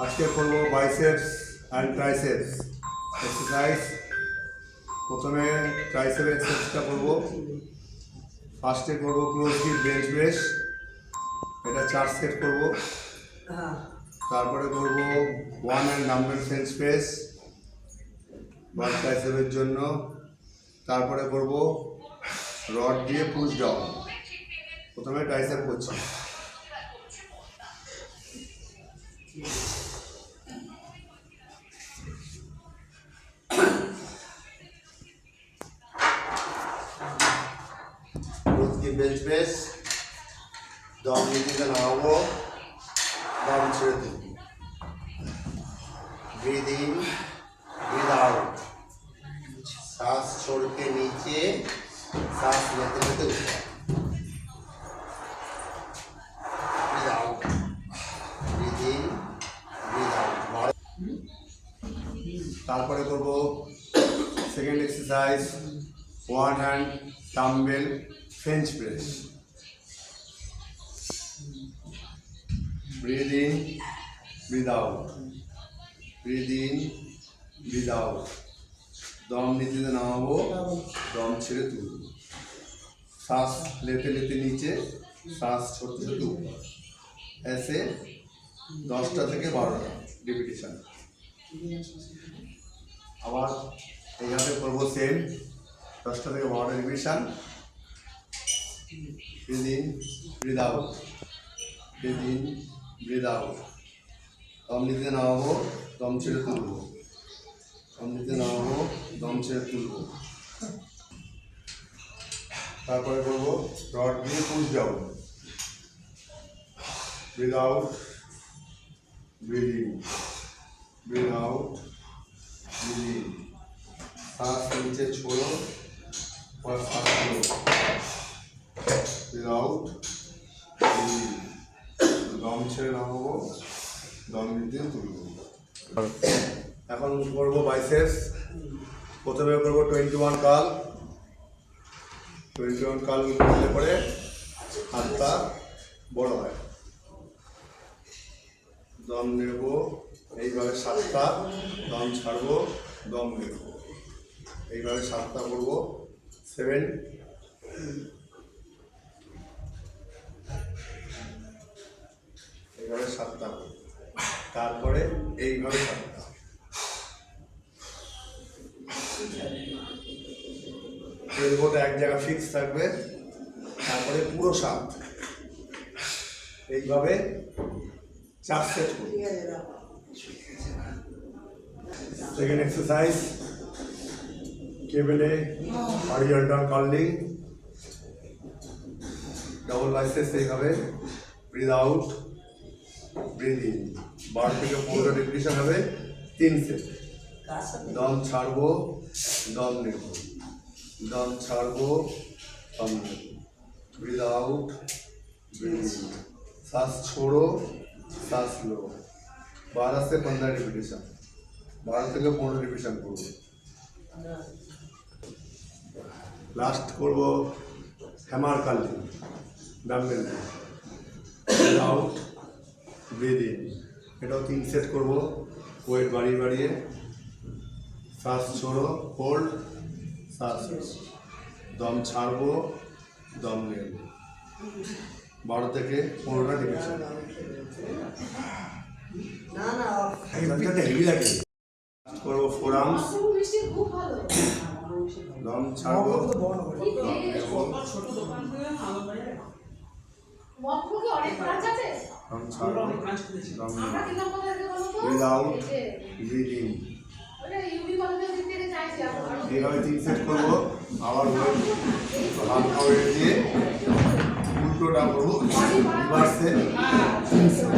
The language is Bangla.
আজকে করব বাইসেপস অ্যান্ড ট্রাইসেপস এক্সারসাইজ। প্রথমে ট্রাইসেপ এক্সারসাইজটা করব। ফার্স্টে করব ক্লোজ গ্রিপ বেঞ্চ প্রেস, এটা 4 সেট করব। তারপরে করব one hand dumbbell bench press বা ট্রাইসেপের জন্য। তারপরে করব রড দিয়ে পুশ ডাউন। প্রথমে ট্রাইসেপ করছি। বেঞ্চ প্রেস, দম নিতে নামাবো, দম ছেড়ে দেব। Breathe in, breathe out. শ্বাস छोड़के नीचे, শ্বাস लेते लेते ऊपर। Breathe out, breathe in, breathe out. তারপরে করব second exercise one hand dumbbell bench press. Breathe in, breathe out, breathe in, breathe out. দম নিতে নামাবো, দম ছেড়ে তুলব। শ্বাস लेते लेते नीचे, শ্বাস छोड़ते छोड़ते ऊपर। ऐसे 10টা থেকে 12টা রিপিটিশন। আবার এইভাবে করবো সেম 10টা থেকে 12টা repetition. Breathe in, breathe out, breathe in, breathe out. দম নিতে নামাবো, দম ছেড়ে তুলব। দম নিতে নামাবো, দম ছেড়ে তুলব। তারপরে করবো রড দিয়ে push down. Breathe out, breathe in, breathe out, breathe in. শ্বাস নিচে छोड़ो और শ্বাস लो। Breathe out, breathe in. দম ছেড়ে নামাবো, দম নিতে তুলব। এখন করবো বাইসেপস। প্রথমে করবো 21 কার্ল। 21 কার্ল করলে পরে হাতটা বড় হয়। দম নেব এইভাবে 7টা, দম ছাড়বো, দম নেব এইভাবে 7টা করবো। 7, এইভাবে 7টা করবো। তারপরে এইভাবে 7টা। এলবোটা এক জায়গা ফিক্স থাকবে। তারপরে পুরো 7 এইভাবে 4 সেট করব। সেকেন্ড এক্সারসাইজ কেবলে হরিজন্টাল কার্লিং, ডাবল বাইসেপস। এইভাবে ব্রিদ আউট, ব্রিদ ইন। 12 থেকে 15 রিপিটিশন হবে, 3 সেট। দম ছাড়বো, দম নেব, দম ছাড়বো, দম নেব। Breathe out, breathe in. শ্বাস छोड़ो, শ্বাস लो। 12 से 15 রিপিটিশন। 12 থেকে 15 রিপিটিশন করব। লাস্ট করব hammer curling dumbbell. Breathe out, breathe in. এটাও 3 সেট করব। ওয়েট বাড়িয়ে বাড়িয়ে। শ্বাস छोड़ो, হোল্ড, শ্বাস দম ছাড়বো, দম নেব। 12 থেকে 15টা রিপিটিশন। হেভি লাগে। করবো ফোর আর্মস। দম ছাড়বো, দম নেব, দম ছাড়বো, দম নেব। Breathe out, breathe in. এইভাবে 3 সেট করবো। আবার হালকা ওয়েট দিয়ে উল্টোটা করবো, রিভার্সে 3 সেট।